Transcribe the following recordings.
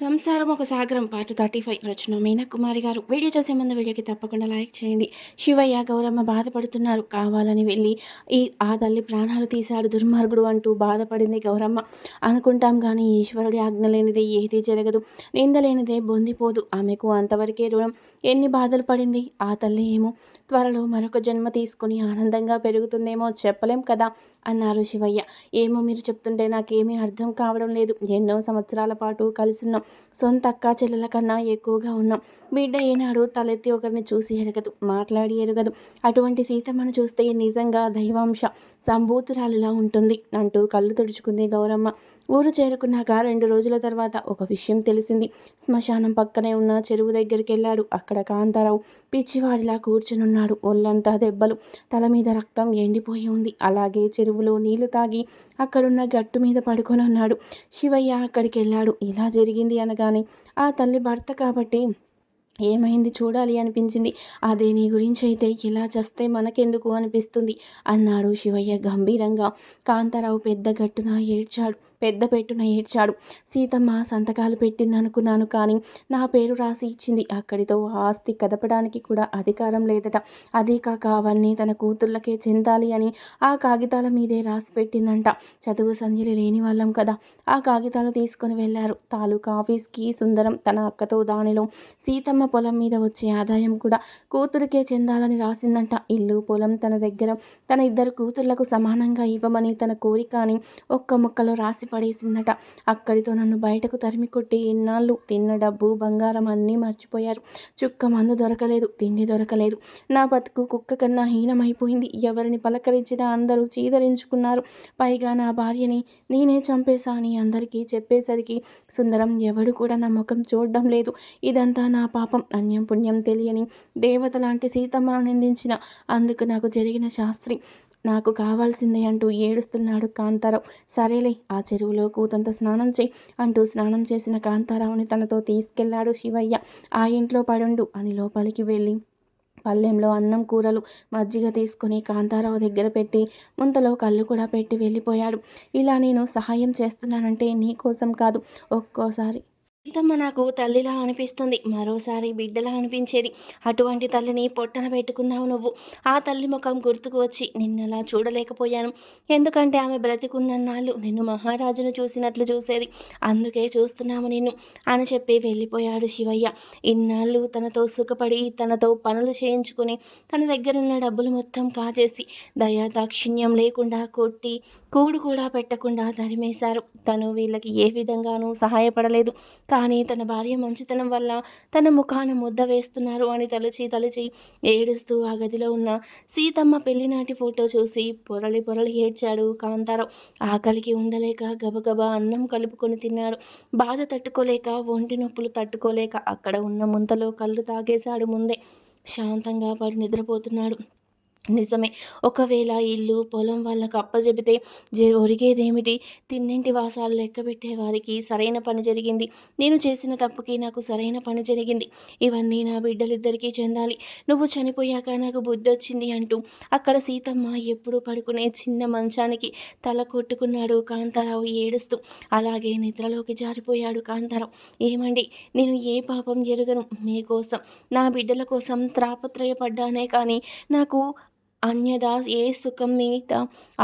సంసారం ఒక సాగరం పార్ట్ 35 రచన మీనాకుమారి గారు. వీడియో చూసే ముందు వీడియోకి తప్పకుండా లైక్ చేయండి. శివయ్య గౌరమ్మ బాధపడుతున్నారు. కావాలని వెళ్ళి ఆ తల్లి ప్రాణాలు తీశాడు దుర్మార్గుడు అంటూ బాధపడింది గౌరమ్మ. అనుకుంటాం కానీ ఈశ్వరుడి ఆజ్ఞ లేనిదే ఏదీ జరగదు. నింద లేనిదే బొందిపోదు. ఆమెకు అంతవరకే రుణం. ఎన్ని బాధలు పడింది ఆ తల్లి ఏమో. త్వరలో మరొక జన్మ తీసుకుని ఆనందంగా పెరుగుతుందేమో చెప్పలేం కదా అన్నారు శివయ్య. ఏమో మీరు చెప్తుంటే నాకేమీ అర్థం కావడం లేదు. ఎన్నో సంవత్సరాల పాటు కలిసున్నాం. సొంత అక్కా చెల్లెల కన్నా ఎక్కువగా ఉన్నాం. బిడ్డ ఏనాడు తలెత్తి ఒకరిని చూసి ఎరగదు, మాట్లాడి ఎరగదు. అటువంటి సీతమ్మను చూస్తే నిజంగా దైవాంశ సంభూతురాలిలా ఉంటుంది అంటూ కళ్ళు తుడుచుకుంది గౌరమ్మ. ఊరు చేరుకున్నాక 2 రోజుల తర్వాత ఒక విషయం తెలిసింది. శ్మశానం పక్కనే ఉన్న చెరువు దగ్గరికి వెళ్ళాడు. అక్కడ కాంతారావు పిచ్చివాడిలా కూర్చునున్నాడు. ఒళ్ళంతా దెబ్బలు, తల మీద రక్తం ఎండిపోయి ఉంది. అలాగే చెరువులో నీళ్లు తాగి అక్కడున్న గట్టు మీద పడుకొని ఉన్నాడు. శివయ్య అక్కడికి వెళ్ళాడు. ఇలా జరిగింది అనగానే ఆ తల్లి భర్త కాబట్టి ఏమైంది చూడాలి అనిపించింది. అదే నీ గురించి అయితే ఇలా చేస్తే మనకెందుకు అనిపిస్తుంది అన్నాడు శివయ్య గంభీరంగా. కాంతారావు పెద్ద పెట్టున ఏడ్చాడు. సీతమ్మ సంతకాలు పెట్టిందనుకున్నాను, కానీ నా పేరు రాసి ఇచ్చింది. అక్కడితో ఆస్తి కదపడానికి కూడా అధికారం లేదట. అదీ కాక అవన్నీ తన కూతుళ్ళకే చెందాలి అని ఆ కాగితాల మీదే రాసి పెట్టిందంట. చదువు సంధ్యలు లేని వాళ్ళం కదా. ఆ కాగితాలు తీసుకొని వెళ్ళారు తాలూకా ఆఫీస్కి. సుందరం తన అక్కతో దానిలో సీతమ్మ పొలం మీద వచ్చే ఆదాయం కూడా కూతురికే చెందాలని రాసిందంట. ఇల్లు పొలం తన దగ్గర తన 2 కూతుళ్లకు సమానంగా ఇవ్వమని తన కోరిక అని ఒక్క ముక్కలో రాసి పడేసిందట. అక్కడితో నన్ను బయటకు తరిమి కొట్టి ఇన్నాళ్ళు తిన్న డబ్బు బంగారం అన్నీ మర్చిపోయారు. చుక్క మందు దొరకలేదు, తిండి దొరకలేదు. నా బతుకు కుక్క కన్నా హీనమైపోయింది. ఎవరిని పలకరించినా అందరూ చీదరించుకున్నారు. పైగా నా భార్యని నేనే చంపేశా అని అందరికీ చెప్పేసరికి సుందరం ఎవడు కూడా నా ముఖం చూడడం లేదు. ఇదంతా నా పాపం. అన్యం పుణ్యం తెలియని దేవత లాంటి సీతమ్మను నిందించిన అందుకు నాకు జరిగిన శాస్త్రి నాకు కావాల్సిందే అంటూ ఏడుస్తున్నాడు కాంతారావు. సరేలే, ఆ చెరువులో కూతంత స్నానం చేయి అంటూ స్నానం చేసిన కాంతారావుని తనతో తీసుకెళ్లాడు శివయ్య. ఆ ఇంట్లో పడుండు అని లోపలికి వెళ్ళి పళ్ళెంలో అన్నం కూరలు మజ్జిగ తీసుకుని కాంతారావు దగ్గర పెట్టి ముంతలో కళ్ళు కూడా పెట్టి వెళ్ళిపోయాడు. ఇలా నేను సహాయం చేస్తున్నానంటే నీ కోసం కాదు. ఒక్కోసారి సీతమ్మ నాకు తల్లిలా అనిపిస్తుంది, మరోసారి బిడ్డలా అనిపించేది. అటువంటి తల్లిని పొట్టన పెట్టుకున్నావు నువ్వు. ఆ తల్లి ముఖం గుర్తుకు వచ్చి నిన్నలా చూడలేకపోయాను. ఎందుకంటే ఆమె బ్రతికున్నన్నాళ్ళు నిన్ను మహారాజును చూసినట్లు చూసేది. అందుకే చూస్తున్నాము నిన్ను అని చెప్పి వెళ్ళిపోయాడు శివయ్య. ఇన్నాళ్ళు తనతో సుఖపడి తనతో పనులు చేయించుకుని తన దగ్గరున్న డబ్బులు మొత్తం కాజేసి దయా దాక్షిణ్యం లేకుండా కొట్టి కూడు కూడా పెట్టకుండా తరిమేశారు. తను వీళ్ళకి ఏ విధంగానూ సహాయపడలేదు. కానీ తన భార్య మంచితనం వల్ల తన ముఖాన ముద్ద వేస్తున్నారు అని తలచి ఏడుస్తూ ఆ గదిలో ఉన్న సీతమ్మ పెళ్లినాటి ఫోటో చూసి పొరలి ఏడ్చాడు కాంతారావు. ఆకలికి ఉండలేక గబగబా అన్నం కలుపుకొని తిన్నాడు. బాధ తట్టుకోలేక, ఒంటి నొప్పులు తట్టుకోలేక అక్కడ ఉన్న ముంతలో కళ్ళు తాగేశాడు ముందే. శాంతంగా పడి నిద్రపోతున్నాడు. నిజమే, ఒకవేళ ఇల్లు పొలం వాళ్ళకు అప్పజెబితే ఒరిగేదేమిటి? తిన్నింటి వాసాలు లెక్కబెట్టే వారికి సరైన పని జరిగింది. నేను చేసిన తప్పుకి నాకు సరైన పని జరిగింది. ఇవన్నీ నా బిడ్డలిద్దరికీ చెందాలి. నువ్వు చనిపోయాక నాకు బుద్ధి వచ్చింది అంటూ అక్కడ సీతమ్మ ఎప్పుడు పడుకునే చిన్న మంచానికి తల కొట్టుకున్నాడు కాంతారావు ఏడుస్తూ. అలాగే నిద్రలోకి జారిపోయాడు కాంతారావు. ఏమండి, నేను ఏ పాపం ఎరుగను. మీకోసం, నా బిడ్డల కోసం త్రాపత్రయపడ్డానే కానీ నాకు అన్యదా ఏ సుఖం మీద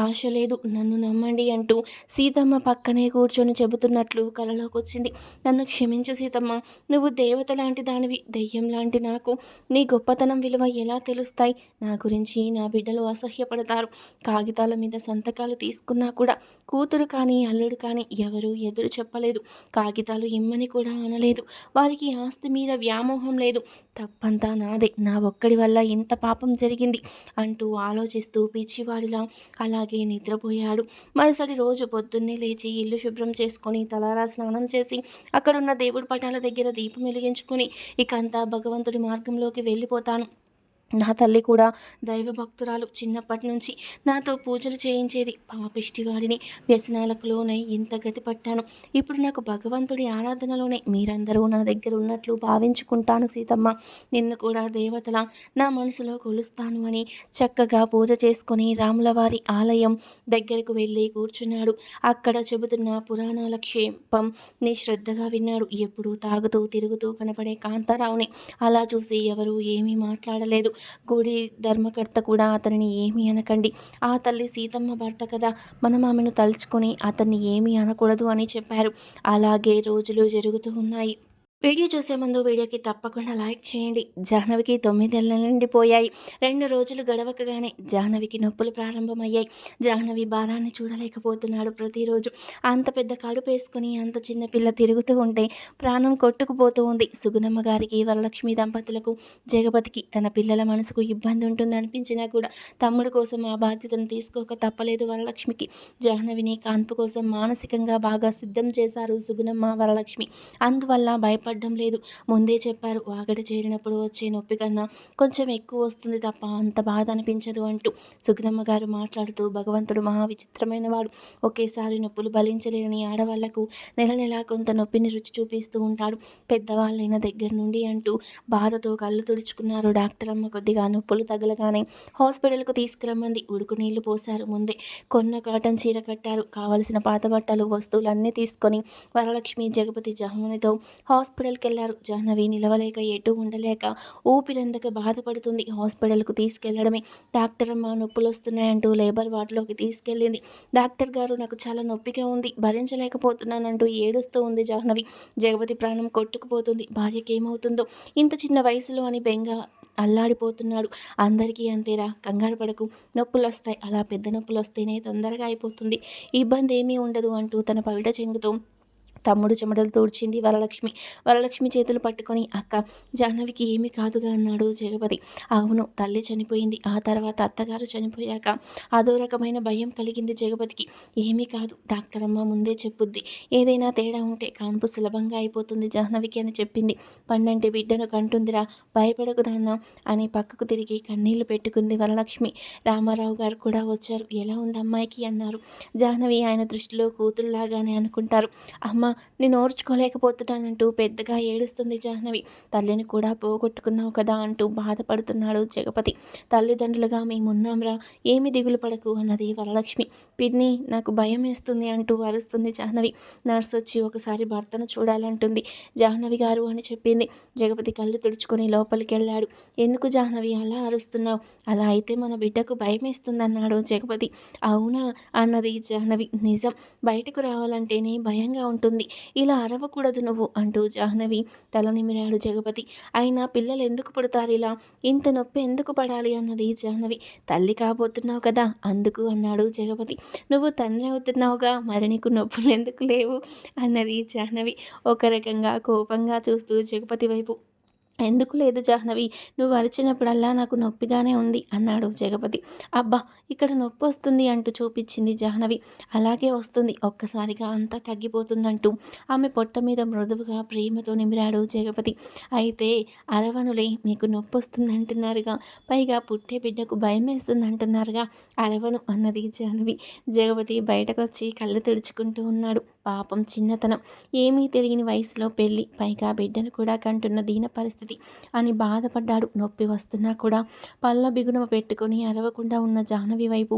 ఆశ లేదు. నన్ను నమ్మండి అంటూ సీతమ్మ పక్కనే కూర్చొని చెబుతున్నట్లు కలలోకొచ్చింది. నన్ను క్షమించు సీతమ్మ. నువ్వు దేవత లాంటి దానివి. దెయ్యం లాంటి నాకు నీ గొప్పతనం విలువ ఎలా తెలుస్తాయి? నా గురించి నా బిడ్డలు అసహ్యపడతారు. కాగితాల మీద సంతకాలు తీసుకున్నా కూడా కూతురు కానీ అల్లుడు కానీ ఎవరూ ఎదురు చెప్పలేదు. కాగితాలు ఇమ్మని కూడా అనలేదు. వారికి ఆస్తి మీద వ్యామోహం లేదు. తప్పంతా నాదే. నా ఒక్కడి వల్ల ఇంత పాపం జరిగింది అంటూ ఆలోచిస్తూ పిచ్చివాడిలా అలాగే నిద్రపోయాడు. మరుసటి రోజు పొద్దున్నే లేచి ఇల్లు శుభ్రం చేసుకొని తలారా స్నానం చేసి అక్కడున్న దేవుడి పటాల దగ్గర దీపం వెలిగించుకొని ఇకంతా భగవంతుడి మార్గంలోకి వెళ్ళిపోతాను నా తల్లి కూడా దైవభక్తురాలు. చిన్నప్పటి నుంచి నాతో పూజలు చేయించేది. పాపిష్టివాడిని, వ్యసనాలకు లోనై ఇంత గతి పట్టాను. ఇప్పుడు నాకు భగవంతుడి ఆరాధనలోనే మీరందరూ నా దగ్గర ఉన్నట్లు భావించుకుంటాను సీతమ్మ. నిన్ను కూడా దేవతల నా మనసులో కొలుస్తాను అని చక్కగా పూజ చేసుకొని రాములవారి ఆలయం దగ్గరకు వెళ్ళి కూర్చున్నాడు. అక్కడ చెబుతున్న పురాణాల క్షేపం ని శ్రద్ధగా విన్నాడు. ఎప్పుడూ తాగుతూ తిరుగుతూ కనపడే కాంతారావుని అలా చూసి ఎవరూ ఏమీ మాట్లాడలేదు. గుడి ధర్మకర్త కూడా అతనిని ఏమీ అనకండి, ఆ తల్లి సీతమ్మ భర్త కదా, మనం ఆమెను తలుచుకొని అతన్ని ఏమీ అనకూడదు అని చెప్పారు. అలాగే రోజులు జరుగుతూ ఉన్నాయి. వీడియో చూసే ముందు వీడియోకి తప్పకుండా లైక్ చేయండి. జాహ్నవికి 9 నెలలు నిండిపోయాయి. 2 రోజులు గడవకగానే జాహ్నవికి నొప్పులు ప్రారంభమయ్యాయి. జాహ్నవి భారాన్ని చూడలేకపోతున్నాడు. ప్రతిరోజు అంత పెద్ద కడుపు వేసుకుని అంత చిన్న పిల్ల తిరుగుతూ ఉంటే ప్రాణం కొట్టుకుపోతూ ఉంది. సుగుణమ్మ గారికి, వరలక్ష్మి దంపతులకు, జగపతికి తన పిల్లల మనసుకు ఇబ్బంది ఉంటుంది అనిపించినా కూడా తమ్ముడు కోసం ఆ బాధ్యతను తీసుకోక తప్పలేదు వరలక్ష్మికి. జాహ్నవిని కాన్పు కోసం మానసికంగా బాగా సిద్ధం చేశారు సుగుణమ్మ, వరలక్ష్మి. అందువల్ల భయపడడం లేదు. ముందే చెప్పారు, వాగడ చేరినప్పుడు వచ్చే నొప్పి కన్నా కొంచెం ఎక్కువ వస్తుంది తప్ప అంత బాధ అనిపించదు అంటూ. సుగుణమ్మ గారు మాట్లాడుతూ, భగవంతుడు మహా విచిత్రమైన వాడు. ఒకేసారి నొప్పులు భరించలేని ఆడవాళ్లకు నెల నెలా కొంత నొప్పిని రుచి చూపిస్తూ ఉంటాడు, పెద్దవాళ్ళైన దగ్గర నుండి అంటూ బాధతో కళ్ళు తుడుచుకున్నారు. డాక్టర్ అమ్మ కొద్దిగా నొప్పులు తగలగానే హాస్పిటల్కు తీసుకురమ్మంది. ఉడుకు నీళ్లు పోశారు. ముందే కొన్న కాటన్ చీర కట్టారు. కావలసిన పాత బట్టలు, వస్తువులన్నీ తీసుకొని వరలక్ష్మి, జగపతి జాహ్నవితో హాస్పిటల్కి వెళ్ళారు. జాహ్నవి నిలవలేక, ఎటు ఉండలేక, ఊపిరందక బాధపడుతుంది. హాస్పిటల్కు తీసుకెళ్లడమే. డాక్టర్ అమ్మ నొప్పులు వస్తున్నాయంటూ లేబర్ వార్డులోకి తీసుకెళ్ళింది. డాక్టర్ గారు, నాకు చాలా నొప్పిగా ఉంది, భరించలేకపోతున్నానంటూ ఏడుస్తూ ఉంది జాహ్నవి. జగపతి ప్రాణం కొట్టుకుపోతుంది. భార్యకి ఏమవుతుందో ఇంత చిన్న వయసులో అని బెంగ అల్లాడిపోతున్నాడు. అందరికీ అంతేరా, కంగారు పడకు, నొప్పులు వస్తాయి, అలా పెద్ద నొప్పులు వస్తేనే తొందరగా అయిపోతుంది, ఇబ్బంది ఏమీ ఉండదు అంటూ తన పవిట చెంగుతో తమ్ముడు చెమటలు తూడ్చింది వరలక్ష్మి. వరలక్ష్మి చేతులు పట్టుకొని, అక్క, జాహ్నవికి ఏమీ కాదుగా అన్నాడు జగపతి. అవును, తల్లి చనిపోయింది, ఆ తర్వాత అత్తగారు చనిపోయాక అదో రకమైన భయం కలిగింది జగపతికి. ఏమీ కాదు, డాక్టర్ అమ్మ ముందే చెప్పుద్ది, ఏదైనా తేడా ఉంటే కాన్పు సులభంగా అయిపోతుంది జాహ్నవికి అని చెప్పింది. పండంటి బిడ్డను కంటుందిరా, భయపడకు నాన్న అని పక్కకు తిరిగి కన్నీళ్లు పెట్టుకుంది వరలక్ష్మి. రామారావు గారు కూడా వచ్చారు. ఎలా ఉంది అమ్మాయికి అన్నారు. జాహ్నవి ఆయన దృష్టిలో కూతురులాగానే అనుకుంటారు. అమ్మ, నేను ఓర్చుకోలేకపోతున్నానంటూ పెద్దగా ఏడుస్తుంది జాహ్నవి. తల్లిని కూడా పోగొట్టుకున్నావు కదా అంటూ బాధపడుతున్నాడు జగపతి. తల్లిదండ్రులుగా మేమున్నాంరా, ఏమి దిగులు పడకు అన్నది వరలక్ష్మి. పిన్ని, నాకు భయం వేస్తుంది అంటూ అరుస్తుంది జాహ్నవి. నర్సు వచ్చి ఒకసారి భర్తను చూడాలంటుంది. జాహ్నవి గారు అని చెప్పింది. జగపతి కళ్ళు తుడుచుకొని లోపలికి వెళ్ళాడు. ఎందుకు జాహ్నవి అలా అరుస్తున్నావు? అలా అయితే మన బిడ్డకు భయం వేస్తుందన్నాడు జగపతి. అవునా అన్నది జాహ్నవి. నిజం, బయటకు రావాలంటేనే భయంగా ఉంటుంది, ఇలా అరవకూడదు నువ్వు అంటూ జాహ్నవి తల నిమిరాడు జగపతి. అయినా పిల్లలు ఎందుకు పుడతారు ఇలా, ఇంత నొప్పి ఎందుకు పడాలి అన్నది జాహ్నవి. తల్లి కాబోతున్నావు కదా అందుకు అన్నాడు జగపతి. నువ్వు తండ్రి అవుతున్నావుగా, మరి నీకు నొప్పులు ఎందుకు లేవు అన్నది జాహ్నవి ఒక రకంగా కోపంగా చూస్తూ జగపతి వైపు. ఎందుకు లేదు జాహ్నవి, నువ్వు అరిచినప్పుడల్లా నాకు నొప్పిగానే ఉంది అన్నాడు జగపతి. అబ్బా, ఇక్కడ నొప్పి వస్తుంది అంటూ చూపించింది జాహ్నవి. అలాగే వస్తుంది, ఒక్కసారిగా అంతా తగ్గిపోతుందంటూ ఆమె పొట్ట మీద మృదువుగా ప్రేమతో నిమిరాడు జగపతి. అయితే అరవనులే, మీకు నొప్పి వస్తుంది అంటున్నారుగా, పైగా పుట్టే బిడ్డకు భయం వేస్తుంది అంటున్నారుగా, అరవను అన్నది జాహ్నవి. జగపతి బయటకు వచ్చి కళ్ళు తుడుచుకుంటూ ఉన్నాడు. పాపం, చిన్నతనం, ఏమీ తెలియని వయసులో పెళ్ళి, పైగా బిడ్డను కూడా కంటున్న దీన పరిస్థితి అని బాధపడ్డాడు. నొప్పి వస్తున్నా కూడా పళ్ళ బిగునమ పెట్టుకొని అరవకుండా ఉన్న జాహ్నవి వైపు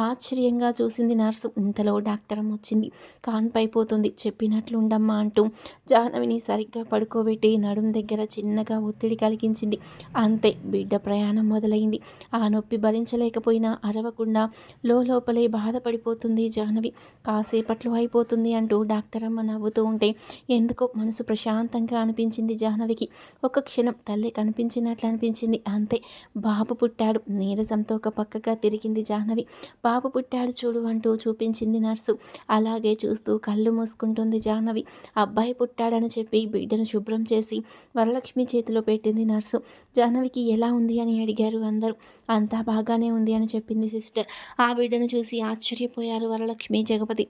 ఆశ్చర్యంగా చూసింది నర్సు. ఇంతలో డాక్టర్ అమ్మ వచ్చింది. కాన్పైపోతుంది, చెప్పినట్లు ఉండమ్మా అంటూ జాహ్నవిని సరిగ్గా పడుకోబెట్టి నడుం దగ్గర చిన్నగా ఒత్తిడి కలిగించింది. అంతే, బిడ్డ ప్రయాణం మొదలైంది. ఆ నొప్పి భరించలేకపోయినా అరవకుండా లోపలే బాధపడిపోతుంది జాహ్నవి. కాసేపట్లో అయిపోతుంది అంటూ డాక్టర్ అమ్మ నవ్వుతూ ఉంటే ఎందుకో మనసు ప్రశాంతంగా అనిపించింది జాహ్నవికి. ఒక క్షణం తల్లి కనిపించినట్లు అనిపించింది. అంతే, బాబు పుట్టాడు. నీరసంతో ఒక పక్కగా తిరిగింది జాహ్నవి. బాబు పుట్టాడు చూడు అంటూ చూపించింది నర్సు. అలాగే చూస్తూ కళ్ళు మూసుకుంటుంది జాహ్నవి. అబ్బాయి పుట్టాడని చెప్పి బిడ్డను శుభ్రం చేసి వరలక్ష్మి చేతిలో పెట్టింది నర్సు. జాహ్నవికి ఎలా ఉంది అని అడిగారు అందరూ. అంతా బాగానే ఉంది అని చెప్పింది సిస్టర్. ఆ బిడ్డను చూసి ఆశ్చర్యపోయారు వరలక్ష్మి, జగపతి.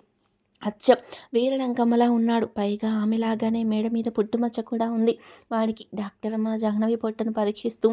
అచ్చం వీరలంకమ్మలా ఉన్నాడు. పైగా ఆమెలాగానే మెడ మీద పుట్టుమచ్చ కూడా ఉంది వాడికి. డాక్టరమ్మ జాహ్నవి పొట్టను పరీక్షిస్తూ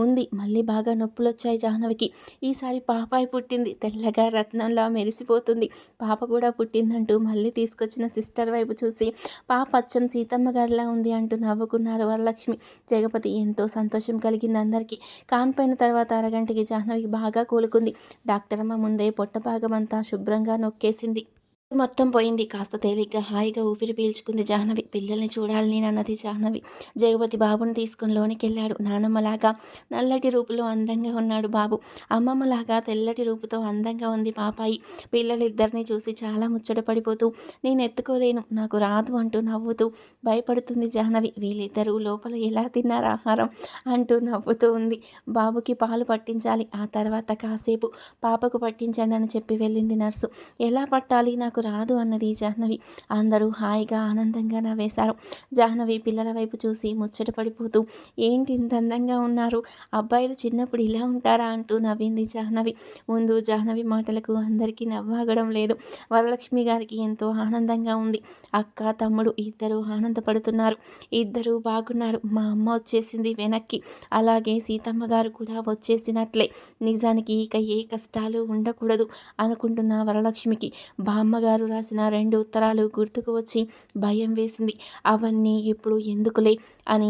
ఉంది. మళ్ళీ బాగా నొప్పులొచ్చాయి జాహ్నవికి. ఈసారి పాపాయి పుట్టింది. తెల్లగా రత్నంలా మెరిసిపోతుంది. పాప కూడా పుట్టిందంటూ మళ్ళీ తీసుకొచ్చిన సిస్టర్ వైపు చూసి పాప అచ్చం సీతమ్మ గారిలా ఉంది అంటూ నవ్వుకున్నారు వరలక్ష్మి, జగపతి. ఎంతో సంతోషం కలిగింది అందరికీ. కాన్పైన తర్వాత అరగంటకి జాహ్నవికి బాగా కోలుకుంది. డాక్టరమ్మ ముందే పొట్ట భాగమంతా శుభ్రంగా నొక్కేసింది. మొత్తం పోయింది. కాస్త తేలిగ్గా హాయిగా ఊపిరి పీల్చుకుంది జాహ్నవి. పిల్లల్ని చూడాలని అన్నది జాహ్నవి. జగపతి బాబుని తీసుకుని లోనికెళ్ళాడు. నానమ్మలాగా నల్లటి రూపులో అందంగా ఉన్నాడు బాబు. అమ్మమ్మలాగా తెల్లటి రూపుతో అందంగా ఉంది పాపాయి. పిల్లలిద్దరినీ చూసి చాలా ముచ్చట పడిపోతూ నేను ఎత్తుకోలేను, నాకు రాదు అంటూ నవ్వుతూ భయపడుతుంది జాహ్నవి. వీళ్ళిద్దరూ లోపల ఎలా తిన్నారు ఆహారం అంటూ నవ్వుతూ ఉంది. బాబుకి పాలు పట్టించాలి, ఆ తర్వాత కాసేపు పాపకు పట్టించండి అని చెప్పి వెళ్ళింది నర్సు. ఎలా పట్టాలి, నాకు రాదు అన్నది జాహ్నవి. అందరూ హాయిగా ఆనందంగా నవ్వేశారు. జాహ్నవి పిల్లల వైపు చూసి ముచ్చట పడిపోతూ ఏంటి ఇంత అందంగా ఉన్నారు, అబ్బాయిలు చిన్నప్పుడు ఇలా ఉంటారా అంటూ నవ్వింది జాహ్నవి. ముందు జాహ్నవి మాటలకు అందరికీ నవ్వాగడం లేదు. వరలక్ష్మి గారికి ఎంతో ఆనందంగా ఉంది. అక్క తమ్ముడు ఇద్దరు ఆనందపడుతున్నారు. ఇద్దరూ బాగున్నారు. మా అమ్మ వచ్చేసింది వెనక్కి, అలాగే సీతమ్మ గారు కూడా వచ్చేసినట్లే. నిజానికి ఇక ఏ కష్టాలు ఉండకూడదు అనుకుంటున్న వరలక్ష్మికి బామ్మగారు రాసిన 2 ఉత్తరాలు గుర్తుకు వచ్చి భయం వేసింది. అవన్నీ ఇప్పుడు ఎందుకులే అని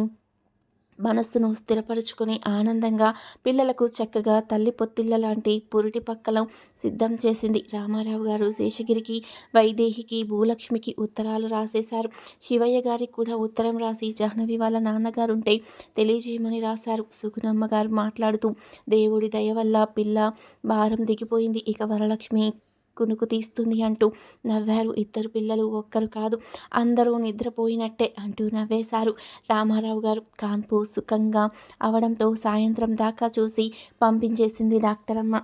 మనస్సును స్థిరపరుచుకొని ఆనందంగా పిల్లలకు చక్కగా తల్లి పొత్తిళ్ళ లాంటి పురిటి పక్కలం సిద్ధం చేసింది. రామారావు గారు శేషగిరికి, వైదేహికి, భూలక్ష్మికి ఉత్తరాలు రాసేశారు. శివయ్య గారికి కూడా ఉత్తరం రాసి జాహ్నవి వాళ్ళ నాన్నగారుంటే తెలియజేయమని రాశారు. సుగుణమ్మ గారు మాట్లాడుతూ దేవుడి దయ వల్ల పిల్ల భారం దిగిపోయింది, ఇక వరలక్ష్మి కునుకు తీస్తుంది అంటూ నవ్వారు. ఇద్దరు పిల్లలు ఒక్కరు కాదు, అందరూ నిద్రపోయినట్టే అంటూ నవ్వేశారు రామారావు గారు. కాన్పు సుఖంగా అవడంతో సాయంత్రం దాకా చూసి పంపించేసింది డాక్టరమ్మ.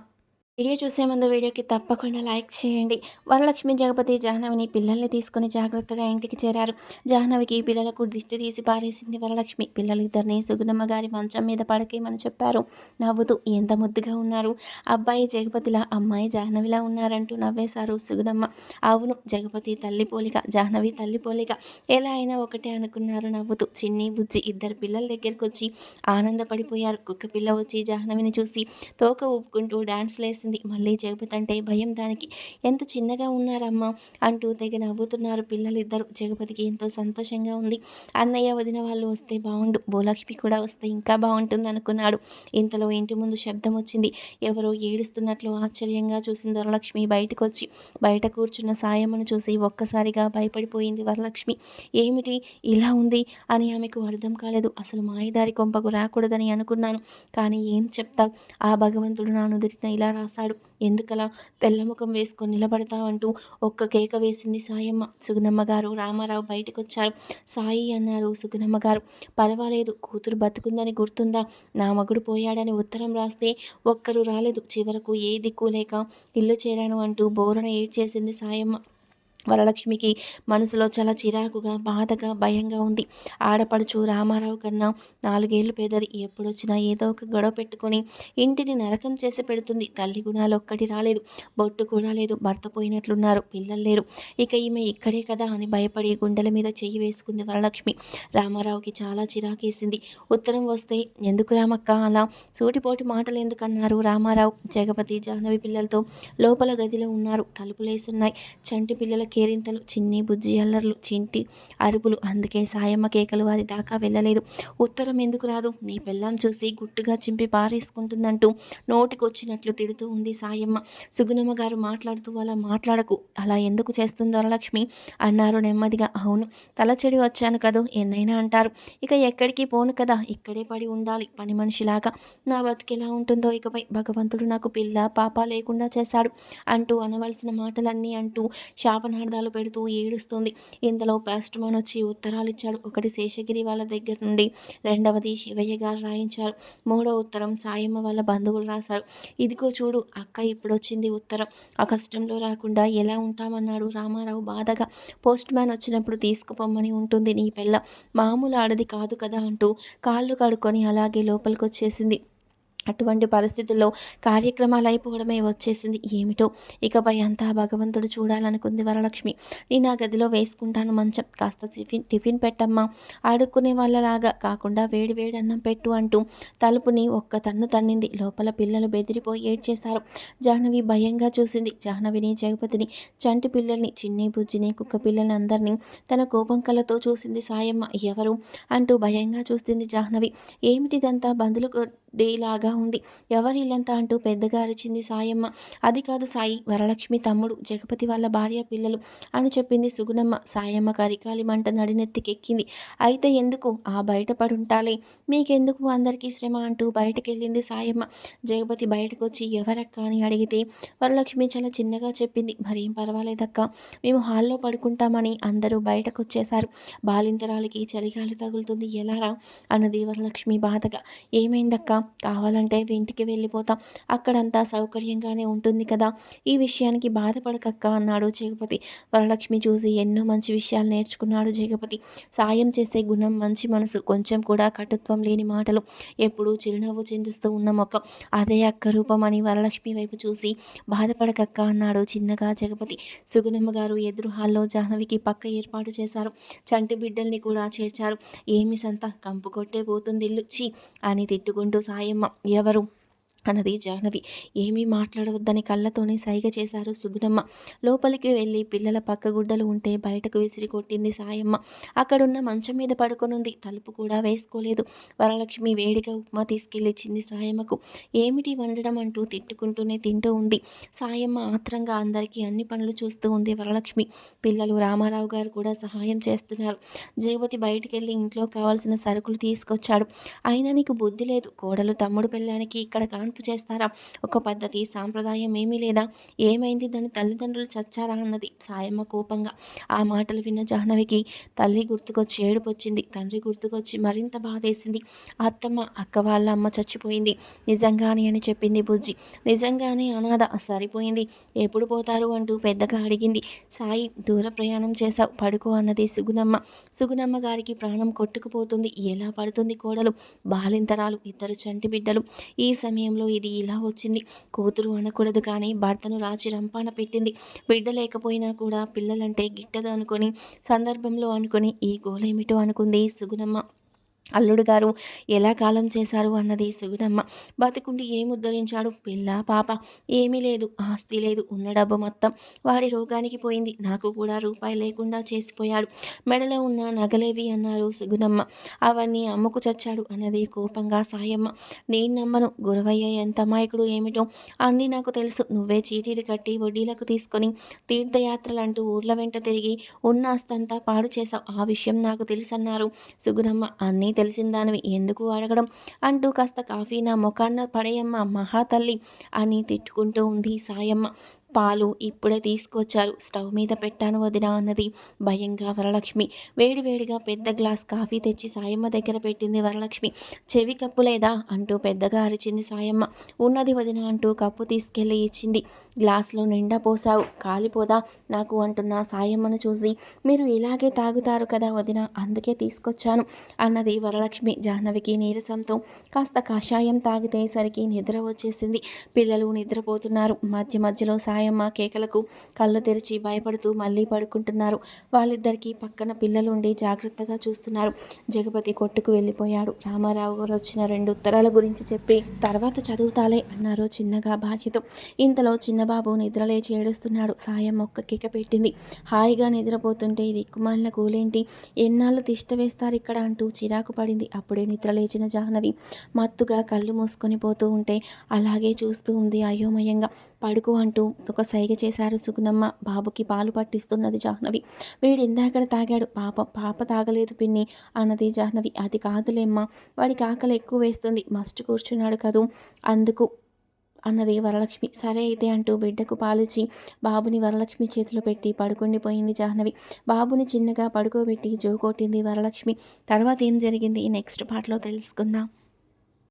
వీడియో చూసే ముందు వీడియోకి తప్పకుండా లైక్ చేయండి. వరలక్ష్మి, జగపతి జాహ్నవిని పిల్లల్ని తీసుకుని జాగ్రత్తగా ఇంటికి చేరారు. జాహ్నవికి పిల్లలకు దిష్టి తీసి పారేసింది వరలక్ష్మి. పిల్లలిద్దరిని సుగుణమ్మ గారి మంచం మీద పడకేయమని చెప్పారు నవ్వుతూ. ఎంత ముద్దుగా ఉన్నారు, అబ్బాయి జగపతిలా, అమ్మాయి జాహ్నవిలా ఉన్నారంటూ నవ్వేశారు సుగుణమ్మ. అవును, జగపతి తల్లి పోలిక, జాహ్నవి తల్లి పోలిక, ఎలా అయినా ఒకటే అనుకున్నారు నవ్వుతూ. చిన్ని బుజ్జి ఇద్దరు పిల్లల దగ్గరకు వచ్చి ఆనందపడిపోయారు. కుక్క పిల్ల వచ్చి జాహ్నవిని చూసి తోక ఊపుకుంటూ డాన్స్ లేసి మళ్ళీ జగపతి అంటే భయం దానికి. ఎంత చిన్నగా ఉన్నారమ్మా అంటూ తెగ నవ్వుతున్నారు పిల్లలిద్దరు. జగపతికి ఎంతో సంతోషంగా ఉంది. అన్నయ్య వదిన వాళ్ళు వస్తే బాగుండు, భూలక్ష్మి కూడా వస్తే ఇంకా బాగుంటుంది అనుకున్నాడు. ఇంతలో ఇంటి ముందు శబ్దం వచ్చింది. ఎవరో ఏడుస్తున్నట్లు ఆశ్చర్యంగా చూసింది వరలక్ష్మి. బయటకు వచ్చి బయట కూర్చున్న సాయమ్మను చూసి ఒక్కసారిగా భయపడిపోయింది వరలక్ష్మి. ఏమిటి ఇలా ఉంది అని ఆమెకు అర్థం కాలేదు. అసలు మాయదారి కొంపకు రాకూడదని అనుకున్నాను, కానీ ఏం చెప్తావు, ఆ భగవంతుడు నా నుదుటిన ఇలా రాశాడు, ఎందుకలా తెల్లముఖం వేసుకొని నిలబడతావంటూ ఒక్క కేక వేసింది సాయమ్మ. సుగుణమ్మ గారు, రామారావు బయటకొచ్చారు. సాయి అన్నారు సుగుణమ్మ గారు. పర్వాలేదు, కూతురు బతుకుందని గుర్తుందా, నా మగుడు పోయాడని ఉత్తరం రాస్తే ఒక్కరు రాలేదు, చివరకు ఏ దిక్కు లేక ఇల్లు చేరాను అంటూ బోరున ఏడ్చేసింది సాయమ్మ. వరలక్ష్మికి మనసులో చాలా చిరాకుగా, బాధగా, భయంగా ఉంది. ఆడపడుచు రామారావు కన్నా 4 ఏళ్ళు పెద్దది. ఎప్పుడొచ్చినా ఏదో ఒక గొడవ పెట్టుకొని ఇంటిని నరకం చేసి పెడుతుంది. తల్లి గుణాలు ఒక్కటి రాలేదు, బొట్టు కూడా లేదు, భర్త పోయినట్లున్నారు, పిల్లలు లేరు, ఇక ఈమె ఇక్కడే కదా అని భయపడి గుండెల మీద చెయ్యి వేసుకుంది వరలక్ష్మి. రామారావుకి చాలా చిరాకేసింది. ఉత్తరం వస్తే ఎందుకు రామక్క అలా సూటిపోటి మాటలు ఎందుకన్నారు రామారావు. జగపతి జాహ్నవి పిల్లలతో లోపల గదిలో ఉన్నారు. తలుపులేసున్నాయి. చంటి పిల్లల కేరింతలు, చిన్ని బుజ్జి అల్లర్లు, చింటి అరుపులు. అందుకే సాయమ్మ కేకలు వారి దాకా వెళ్ళలేదు. ఉత్తరం ఎందుకు రాదు, నీ పెళ్ళాం చూసి గుట్టుగా చింపి పారేసుకుంటుందంటూ నోటికొచ్చినట్లు తిడుతూ ఉంది సాయమ్మ. సుగుణమ్మ గారు మాట్లాడుతూ అలా మాట్లాడకు, అలా ఎందుకు చేస్తుందో వరలక్ష్మి అన్నారు నెమ్మదిగా. అవును, తలచెడి వచ్చాను కదూ, ఎన్నైనా అంటారు, ఇక ఎక్కడికి పోను కదా, ఇక్కడే పడి ఉండాలి పని మనిషిలాగా. నా బతికెలా ఉంటుందో ఇకపై, భగవంతుడు నాకు పిల్ల పాప లేకుండా చేశాడు అంటూ అనవలసిన మాటలన్నీ అంటూ శాపనార్థాలు పెడుతూ ఏడుస్తుంది. ఇంతలో పోస్ట్ మ్యాన్ వచ్చి ఉత్తరాలు ఇచ్చాడు. ఒకటి శేషగిరి వాళ్ళ దగ్గర నుండి, రెండవది శివయ్య గారు రాయించారు, మూడో ఉత్తరం సాయమ్మ వాళ్ళ బంధువులు రాశారు. ఇదిగో చూడు అక్క, ఇప్పుడొచ్చింది ఉత్తరం, ఆ కష్టంలో రాకుండా ఎలా ఉంటామన్నాడు రామారావు బాధగా. పోస్ట్ మ్యాన్ వచ్చినప్పుడు తీసుకుపోమ్మని ఉంటుంది నీ పిల్ల, మామూలు ఆడది కాదు కదా అంటూ కాళ్ళు కడుక్కొని అలాగే లోపలికొచ్చేసింది. అటువంటి పరిస్థితుల్లో కార్యక్రమాలు అయిపోవడమే వచ్చేసింది. ఏమిటో ఇకపై అంతా భగవంతుడు చూడాలనుకుంది వరలక్ష్మి. నేను ఆ గదిలో వేసుకుంటాను మంచం, కాస్త టిఫిన్ పెట్టమ్మా, ఆడుకునే వాళ్ళలాగా కాకుండా వేడి వేడి అన్నం పెట్టు అంటూ తలుపుని ఒక్క తన్ను తన్నింది. లోపల పిల్లలు బెదిరిపోయి ఏడ్చేశారు. జాహ్నవి భయంగా చూసింది. జాహ్నవిని, జగపతిని, చంటి పిల్లల్ని, చిన్ని బుజ్జిని, కుక్క పిల్లల్ని అందరినీ తన కోపం కళ్ళతో చూసింది సాయమ్మ. ఎవరు అంటూ భయంగా చూసింది జాహ్నవి. ఏమిటిదంతా బందులు లాగా ఉంది, ఎవరిల్లంతా అంటూ పెద్దగా అరిచింది సాయమ్మ. అది కాదు సాయి, వరలక్ష్మి తమ్ముడు, జగపతి వాళ్ళ భార్య పిల్లలు అని చెప్పింది సుగుణమ్మ. సాయమ్మ కరికాలి మంట నడినెత్తికెక్కింది. అయితే ఎందుకు, ఆ బయటపడుంటాలే, మీకెందుకు అందరికీ శ్రమ అంటూ బయటకెళ్ళింది సాయమ్మ. జగపతి బయటకొచ్చి ఎవరక్క అని అడిగితే వరలక్ష్మి చాలా చిన్నగా చెప్పింది. మరేం పర్వాలేదక్క, మేము హాల్లో పడుకుంటామని అందరూ బయటకొచ్చేశారు. బాలింతరాలకి చలిగాలి తగులుతుంది, ఎలారా అన్నది వరలక్ష్మి బాధగా. ఏమైందక్క, కావాలంటే ఇంటికి వెళ్ళిపోతాం, అక్కడంతా సౌకర్యంగానే ఉంటుంది కదా, ఈ విషయానికి బాధపడకక్క అన్నాడు జగపతి. వరలక్ష్మి చూసి ఎన్నో మంచి విషయాలు నేర్చుకున్నాడు జగపతి. సాయం చేసే గుణం, మంచి మనసు, కొంచెం కూడా కటుత్వం లేని మాటలు, ఎప్పుడూ చిరునవ్వు చిందిస్తూ ఉన్న ముఖం, అదే అక్క రూపం అని వరలక్ష్మి వైపు చూసి బాధపడకక్క అన్నాడు చిన్నగా జగపతి. సుగుణమ్మ గారు ఎదురు హాల్లో జాహ్నవికి పక్క ఏర్పాటు చేశారు. చంటి బిడ్డల్ని కూడా చేర్చారు. ఏమి సంత, కంపు కొట్టే పోతుంది ఇల్లు, ఛీ అని తిట్టుకుంటూ సాయమ్మ. ఎవరు అన్నది జాహ్నవి. ఏమీ మాట్లాడవద్దని కళ్ళతోనే సైగ చేశారు సుగుణమ్మ. లోపలికి వెళ్ళి పిల్లల పక్క గుడ్డలు ఉంటే బయటకు విసిరి కొట్టింది సాయమ్మ. అక్కడున్న మంచం మీద పడుకొనుంది, తలుపు కూడా వేసుకోలేదు. వరలక్ష్మి వేడిగా ఉప్మా తీసుకెళ్ళిచ్చింది సాయమ్మకు. ఏమిటి వండడం అంటూ తిట్టుకుంటూనే తింటూ ఉంది సాయమ్మ. ఆత్రంగా అందరికీ అన్ని పనులు చూస్తూ ఉంది వరలక్ష్మి. పిల్లలు రామారావు గారు కూడా సహాయం చేస్తున్నారు. జగపతి బయటికెళ్ళి ఇంట్లో కావాల్సిన సరుకులు తీసుకొచ్చాడు. అయినా నీకు బుద్ధి లేదు, కోడలు తమ్ముడు పెళ్ళానికి ఇక్కడ కాన్పు చేస్తారా, ఒక పద్ధతి సాంప్రదాయం ఏమీ లేదా, ఏమైంది, దాని తల్లిదండ్రులు చచ్చారా అన్నది సాయమ్మ కోపంగా. ఆ మాటలు విన్న జాహ్నవికి తల్లి గుర్తుకొచ్చి ఏడుపు వచ్చింది. తండ్రి గుర్తుకొచ్చి మరింత బాధేసింది. అత్తమ్మ, అక్క వాళ్ళ అమ్మ చచ్చిపోయింది నిజంగానే అని చెప్పింది బుజ్జి. నిజంగానే అనాథ, సరిపోయింది, ఎప్పుడు పోతారు అంటూ పెద్దగా అడిగింది. సాయి, దూర ప్రయాణం చేశావు, పడుకో అన్నది సుగుణమ్మ. సుగుణమ్మ గారికి ప్రాణం కొట్టుకుపోతుంది. ఎలా పడుతుంది కోడలు, బాలింతరాలు, ఇద్దరు చంటి బిడ్డలు. ఈ సమయంలో ఇది ఇలా వచ్చింది. కూతురు అనకూడదు కానీ భర్తను రాచి రంపాన పెట్టింది. బిడ్డ లేకపోయినా కూడా పిల్లలంటే గిట్టదు అనుకొని, సందర్భంలో అనుకొని ఈ గోలేమిటో అనుకుంది సుగుణమ్మ. అల్లుడు గారు ఎలా కాలం చేశారు అన్నది సుగుణమ్మ. బతికుండి ఏం ఉద్ధరించాడు, పిల్ల పాప ఏమీ లేదు, ఆస్తి లేదు, ఉన్న డబ్బు మొత్తం వాడి రోగానికి పోయింది, నాకు కూడా రూపాయి లేకుండా చేసిపోయాడు, మెడలో ఉన్న నగలేవి అన్నారు సుగుణమ్మ. అవన్నీ అమ్ముకు చచ్చాడు అన్నది కోపంగా సాయమ్మ. నేను నమ్మను, గురవయ్య ఎంత అమాయకుడు ఏమిటో అన్నీ నాకు తెలుసు, నువ్వే చీటీలు కట్టి వడ్డీలకు తీసుకొని తీర్థయాత్రలంటూ ఊర్ల వెంట తిరిగి ఉన్న ఆస్తంతా పాడు చేశావు, ఆ విషయం నాకు తెలుసన్నారు సుగుణమ్మ. అన్నీ తెలిసిందానివి ఎందుకు అడగడం అంటూ కాస్త కాఫీ నా ముఖాన్న పడేయమ్మ మహాతల్లి అని తిట్టుకుంటూ ఉంది సాయమ్మ. పాలు ఇప్పుడే తీసుకొచ్చారు, స్టవ్ మీద పెట్టాను వదిన అన్నది భయంగా వరలక్ష్మి. వేడివేడిగా పెద్ద గ్లాస్ కాఫీ తెచ్చి సాయమ్మ దగ్గర పెట్టింది వరలక్ష్మి. చెవి కప్పు లేదా అంటూ పెద్దగా అరిచింది సాయమ్మ. ఉన్నది వదిన అంటూ కప్పు తీసుకెళ్ళి ఇచ్చింది. గ్లాసులో నిండా పోసావు, కాలిపోదా నాకు అంటున్న సాయమ్మను చూసి, మీరు ఇలాగే తాగుతారు కదా వదిన, అందుకే తీసుకొచ్చాను అన్నది వరలక్ష్మి. జాహ్నవికి నీరసంతో కాస్త కషాయం తాగితేసరికి నిద్ర వచ్చేసింది. పిల్లలు నిద్రపోతున్నారు. మధ్య మధ్యలో సాయం కేకలకు కళ్ళు తెరిచి భయపడుతూ మళ్ళీ పడుకుంటున్నారు. వాళ్ళిద్దరికీ పక్కన పిల్లలుండి జాగ్రత్తగా చూస్తున్నారు. జగపతి కొట్టుకు వెళ్ళిపోయాడు. రామారావు గారు వచ్చిన 2 ఉత్తరాల గురించి చెప్పి తర్వాత చదువుతాలే అన్నారు చిన్నగా భార్యతో. ఇంతలో చిన్నబాబు నిద్రలేచి ఏడుస్తున్నాడు. సాయం ఒక్క కేక పెట్టింది. హాయిగా నిద్రపోతుంటే దిక్కుమాలిన కూలేంటి, ఎన్నాళ్ళు తిష్ట వేస్తారు ఇక్కడ అంటూ చిరాకు పడింది. అప్పుడే నిద్రలేచిన జాహ్నవి మత్తుగా కళ్ళు మూసుకొని పోతూ ఉంటే అలాగే చూస్తూ ఉంది అయోమయంగా. పడుకో అంటూ ఒక సైగ చేశారు సుగుణమ్మ. బాబుకి పాలు పట్టిస్తున్నది జాహ్నవి. వీడు ఇందాకడ తాగాడు, పాప తాగలేదు పిన్ని అన్నది జాహ్నవి. అది కాదులేమ్మా, వాడికి ఆకలి ఎక్కువ వేస్తుంది, మస్ట్ కూర్చున్నాడు కదూ అందుకు అన్నది వరలక్ష్మి. సరే అయితే అంటూ బిడ్డకు పాలిచ్చి బాబుని వరలక్ష్మి చేతిలో పెట్టి పడుకుండిపోయింది జాహ్నవి. బాబుని చిన్నగా పడుకోబెట్టి జోకొట్టింది వరలక్ష్మి. తర్వాత ఏం జరిగింది నెక్స్ట్ పార్ట్లో తెలుసుకుందాం.